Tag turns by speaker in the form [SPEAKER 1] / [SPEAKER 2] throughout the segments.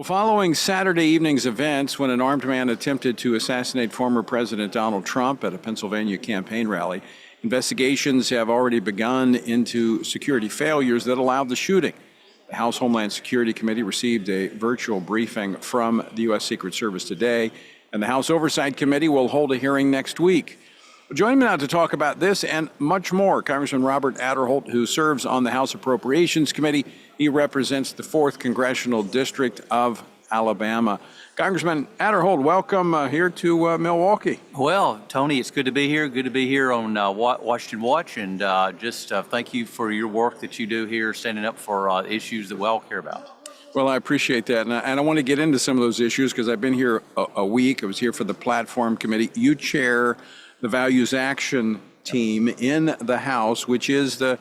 [SPEAKER 1] Well, following Saturday evening's events when an armed man attempted to assassinate former President Donald Trump at a Pennsylvania campaign rally, investigations have already begun into security failures that allowed the shooting. The House Homeland Security Committee received a virtual briefing from the U.S. Secret Service today, and the House Oversight Committee will hold a hearing next week. Joining me now to talk about this and much more, Congressman Robert Aderholt, who serves on the House Appropriations Committee. He represents the 4th Congressional District of Alabama. Congressman Aderholt, welcome here to Milwaukee.
[SPEAKER 2] Well, Tony, it's good to be here. Good to be here on Washington Watch, and just thank you for your work that you do here, standing up for issues that we all care about.
[SPEAKER 1] Well, I appreciate that, and I want to get into some of those issues because I've been here a week. I was here for the Platform Committee. You chair the Values Action Team in the House, which is that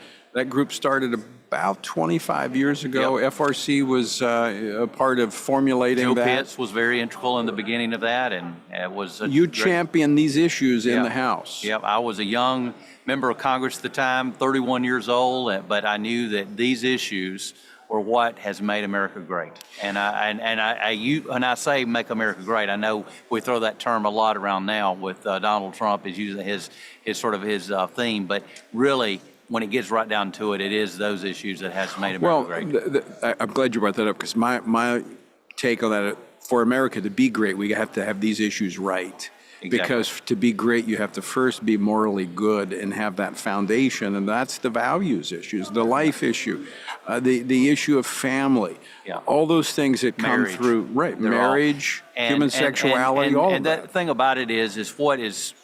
[SPEAKER 1] group started about 25 years ago. Yep. FRC was a part of formulating that.
[SPEAKER 2] Joe Pitts was very integral in the beginning of that, and it was
[SPEAKER 1] you championed these issues in the House.
[SPEAKER 2] Yep, I was a young member of Congress at the time, 31 years old, but I knew that these issues were what has made America great. And I say make America great, I know we throw that term a lot around now with Donald Trump is using his theme, but really, when it gets right down to it, it is those issues that has made America great.
[SPEAKER 1] I'm glad you brought that up because my take on that, for America to be great, we have to have these issues right. Exactly. Because to be great, you have to first be morally good and have that foundation, and that's the values issues, the life issue, the issue of family, all those things that come through, right? Marriage, human sexuality, all of that.
[SPEAKER 2] And the thing about it is what is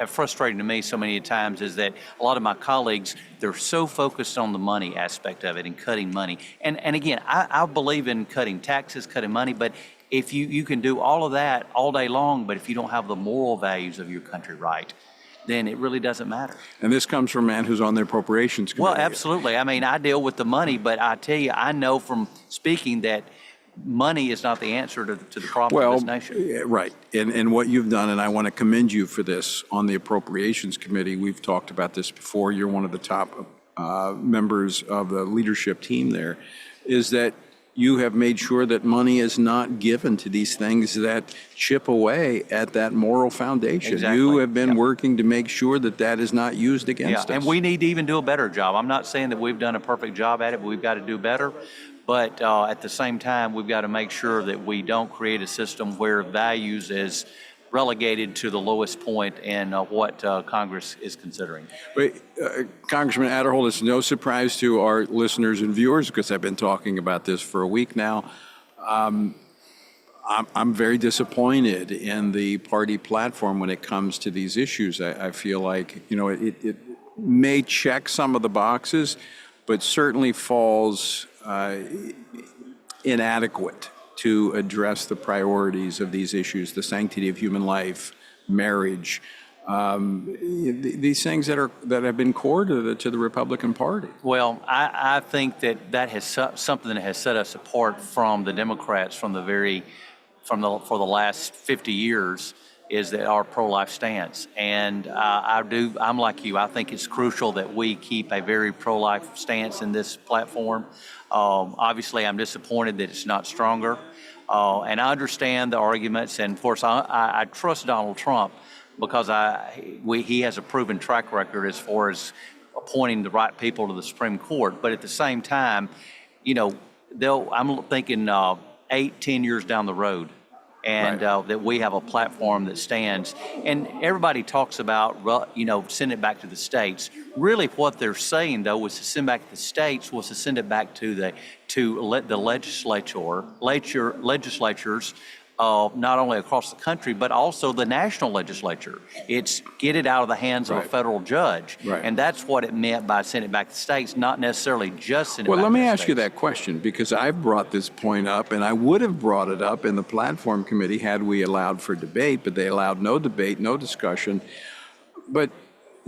[SPEAKER 2] frustrating to me so many times is that a lot of my colleagues, they're so focused on the money aspect of it and cutting money. And again, I believe in cutting taxes, cutting money, but if you can do all of that all day long, but if you don't have the moral values of your country right, then it really doesn't matter.
[SPEAKER 1] And this comes from a man who's on the Appropriations Committee.
[SPEAKER 2] Well, absolutely. I mean, I deal with the money, but I tell you, I know from speaking that money is not the answer to the problem of this nation.
[SPEAKER 1] Right. And what you've done, and I want to commend you for this on the Appropriations Committee. We've talked about this before. You're one of the top members of the leadership team there, is that you have made sure that money is not given to these things that chip away at that moral foundation.
[SPEAKER 2] Exactly.
[SPEAKER 1] You have been working to make sure that that is not used against us.
[SPEAKER 2] And we need to even do a better job. I'm not saying that we've done a perfect job at it, but we've got to do better. But at the same time, we've got to make sure that we don't create a system where values is relegated to the lowest point in what Congress is considering.
[SPEAKER 1] But, Congressman Aderholt, it's no surprise to our listeners and viewers because I've been talking about this for a week now. I'm very disappointed in the party platform when it comes to these issues. I feel like, it may check some of the boxes, but certainly falls inadequate to address the priorities of these issues, the sanctity of human life, marriage, these things that have been core to the Republican Party.
[SPEAKER 2] Well, I think that has something that has set us apart from the Democrats for the last 50 years is that our pro-life stance. And I'm like you, I think it's crucial that we keep a very pro-life stance in this platform. Obviously, I'm disappointed that it's not stronger. And I understand the arguments, and of course, I trust Donald Trump because he has a proven track record as far as appointing the right people to the Supreme Court. But at the same time, I'm thinking 8-10 years down the road, and that we have a platform that stands. And everybody talks about, send it back to the states. Really, what they're saying, though, was to send back to the states, was to send it back to the legislatures, not only across the country, but also the national legislature. It's get it out of the hands of a federal judge. Right. And that's what it meant by sending it back to the states, not necessarily just send it back to the states.
[SPEAKER 1] Well, let me ask you that question, because I've brought this point up, and I would have brought it up in the Platform Committee had we allowed for debate, but they allowed no debate, no discussion. But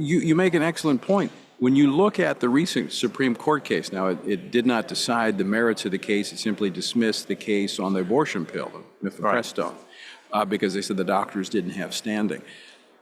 [SPEAKER 1] you make an excellent point. When you look at the recent Supreme Court case, now it did not decide the merits of the case, it simply dismissed the case on the abortion pill, the mifepristone, because they said the doctors didn't have standing.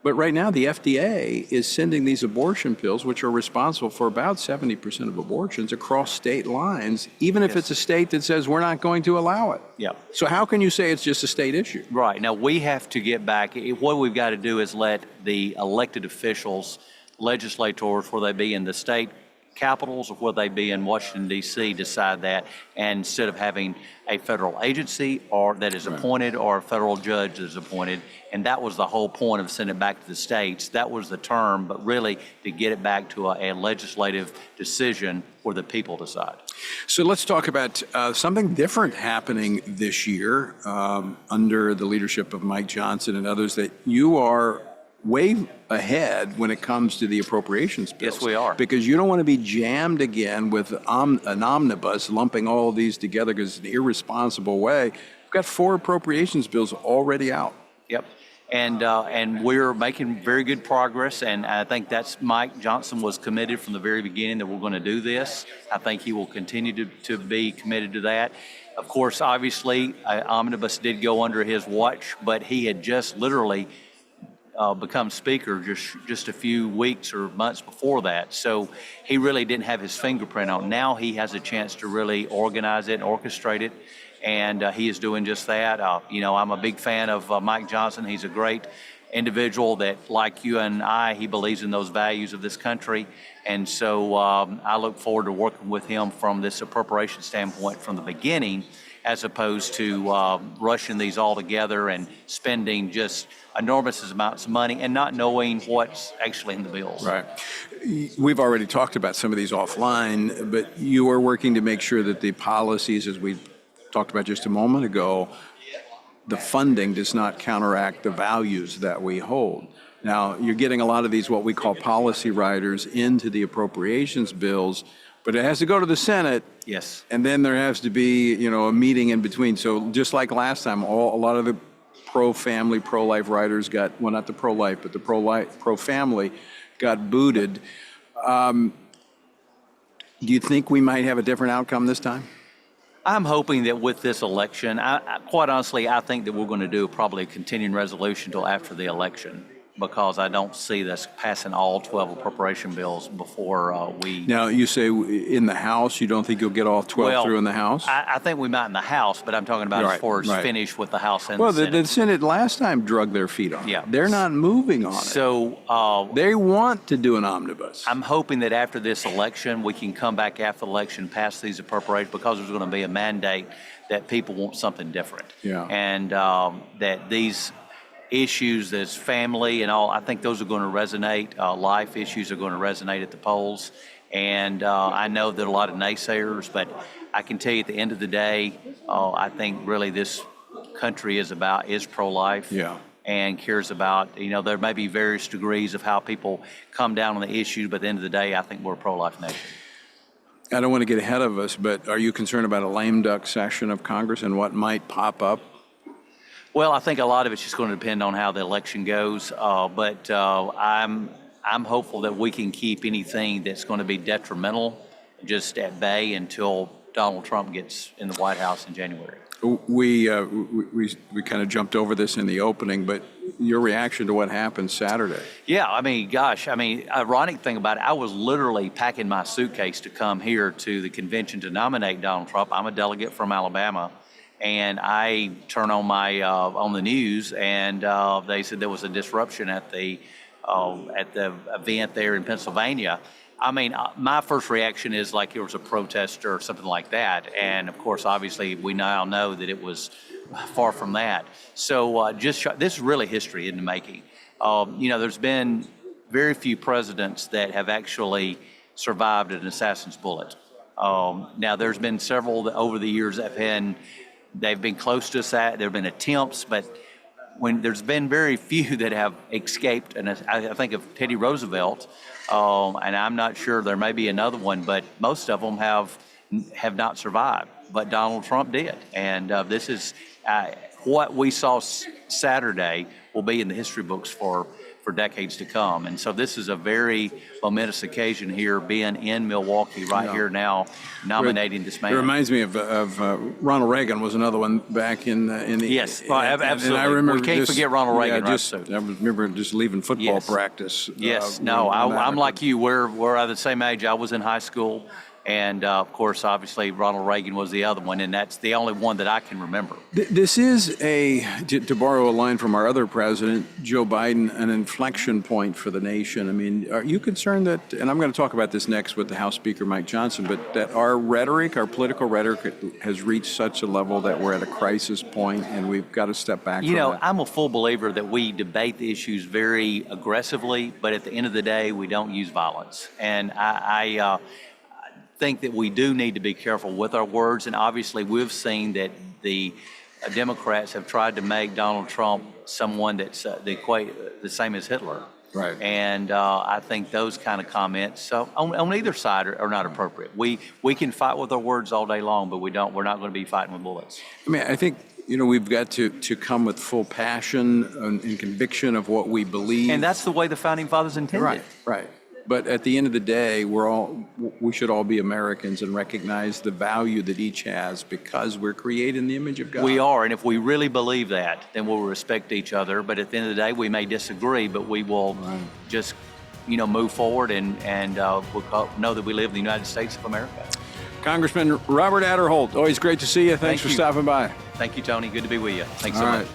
[SPEAKER 1] But right now, the FDA is sending these abortion pills, which are responsible for about 70% of abortions, across state lines, even if it's a state that says we're not going to allow it.
[SPEAKER 2] Yeah.
[SPEAKER 1] So how can you say it's just a state issue?
[SPEAKER 2] Right. Now, we have to get back. What we've got to do is let the elected officials, legislators, whether they be in the state capitals or whether they be in Washington, D.C., decide that, and instead of having a federal agency or that is appointed or a federal judge that is appointed. And that was the whole point of sending it back to the states. That was the term, but really to get it back to a legislative decision where the people decide.
[SPEAKER 1] So let's talk about something different happening this year under the leadership of Mike Johnson and others, that you are way ahead when it comes to the appropriations bills.
[SPEAKER 2] Yes, we are.
[SPEAKER 1] Because you don't want to be jammed again with an omnibus, lumping all of these together because it's an irresponsible way. We've got 4 appropriations bills already out.
[SPEAKER 2] Yep. And we're making very good progress, and I think that's Mike Johnson was committed from the very beginning that we're going to do this. I think he will continue to be committed to that. Of course, obviously, omnibus did go under his watch, but he had just literally become speaker just a few weeks or months before that. So he really didn't have his fingerprint on it. Now he has a chance to really organize it and orchestrate it, and he is doing just that. I'm a big fan of Mike Johnson. He's a great individual that, like you and I, he believes in those values of this country. And so I look forward to working with him from this appropriation standpoint from the beginning, as opposed to rushing these all together and spending just enormous amounts of money and not knowing what's actually in the bills.
[SPEAKER 1] Right. We've already talked about some of these offline, but you are working to make sure that the policies, as we talked about just a moment ago, the funding does not counteract the values that we hold. Now, you're getting a lot of these, what we call policy riders, into the appropriations bills, but it has to go to the Senate.
[SPEAKER 2] Yes.
[SPEAKER 1] And then there has to be, a meeting in between. So just like last time, a lot of the pro-family, pro-life riders got, well, not the pro-life, but the pro-family got booted. Do you think we might have a different outcome this time?
[SPEAKER 2] I'm hoping that with this election, quite honestly, I think that we're going to do probably a continuing resolution until after the election, because I don't see this passing all 12 appropriation bills before we...
[SPEAKER 1] Now, you say in the House, you don't think you'll get all 12 through in the House?
[SPEAKER 2] I think we might in the House, but I'm talking about as far as finish with the House and
[SPEAKER 1] the
[SPEAKER 2] Senate.
[SPEAKER 1] Well, the Senate last time drug their feet on it.
[SPEAKER 2] Yeah.
[SPEAKER 1] They're not moving on it.
[SPEAKER 2] So...
[SPEAKER 1] they want to do an omnibus.
[SPEAKER 2] I'm hoping that after this election, we can come back after the election, pass these appropriations, because there's going to be a mandate that people want something different.
[SPEAKER 1] Yeah.
[SPEAKER 2] And that these issues, that's family and all, I think those are going to resonate. Life issues are going to resonate at the polls. And I know that a lot of naysayers, but I can tell you at the end of the day, I think really this country is pro-life.
[SPEAKER 1] Yeah.
[SPEAKER 2] And cares about, there may be various degrees of how people come down on the issue, but at the end of the day, I think we're a pro-life nation.
[SPEAKER 1] I don't want to get ahead of us, but are you concerned about a lame duck session of Congress and what might pop up?
[SPEAKER 2] Well, I think a lot of it's just going to depend on how the election goes, but I'm hopeful that we can keep anything that's going to be detrimental just at bay until Donald Trump gets in the White House in January.
[SPEAKER 1] We kind of jumped over this in the opening, but your reaction to what happened Saturday?
[SPEAKER 2] Yeah, ironic thing about it, I was literally packing my suitcase to come here to the convention to nominate Donald Trump. I'm a delegate from Alabama. And I turn on my on the news, and they said there was a disruption at the event there in Pennsylvania. My first reaction is like it was a protest or something like that. And of course, obviously, we now know that it was far from that. So this is really history in the making. There's been very few presidents that have actually survived an assassin's bullet. Now, there's been several that over the years that they've been close to that. There have been attempts, but when there's been very few that have escaped, and I think of Teddy Roosevelt, and I'm not sure, there may be another one, but most of them have not survived. But Donald Trump did, and this is what we saw Saturday will be in the history books for for decades to come. And so this is a very momentous occasion here, being in Milwaukee right here now, nominating this man.
[SPEAKER 1] It reminds me of Ronald Reagan was another one back in the
[SPEAKER 2] Yes, absolutely.
[SPEAKER 1] And I remember
[SPEAKER 2] We can't forget Ronald Reagan, right?
[SPEAKER 1] I remember just leaving football practice.
[SPEAKER 2] Yes, I'm like you. We're the same age. I was in high school. And, of course, obviously, Ronald Reagan was the other one, and that's the only one that I can remember.
[SPEAKER 1] This is to borrow a line from our other president, Joe Biden, an inflection point for the nation. I mean, are you concerned that, and I'm going to talk about this next with the House Speaker, Mike Johnson, but that our political rhetoric has reached such a level that we're at a crisis point and we've got to step back from that?
[SPEAKER 2] I'm a full believer that we debate the issues very aggressively, but at the end of the day, we don't use violence. And I think that we do need to be careful with our words, and obviously we've seen that the Democrats have tried to make Donald Trump someone that's the same as Hitler.
[SPEAKER 1] Right.
[SPEAKER 2] And I think those kind of comments on either side are not appropriate. We can fight with our words all day long, but we're not going to be fighting with bullets.
[SPEAKER 1] I mean, I think we've got to come with full passion and conviction of what we believe.
[SPEAKER 2] And that's the way the Founding Fathers intended.
[SPEAKER 1] Right. But at the end of the day, we should all be Americans and recognize the value that each has because we're created in the image of God.
[SPEAKER 2] We are, and if we really believe that, then we'll respect each other. But at the end of the day, we may disagree, but we will just, move forward and we'll know that we live in the United States of America.
[SPEAKER 1] Congressman Robert Aderholt, always great to see you. Thanks for stopping by.
[SPEAKER 2] Thank you, Tony. Good to be with you. Thanks so much.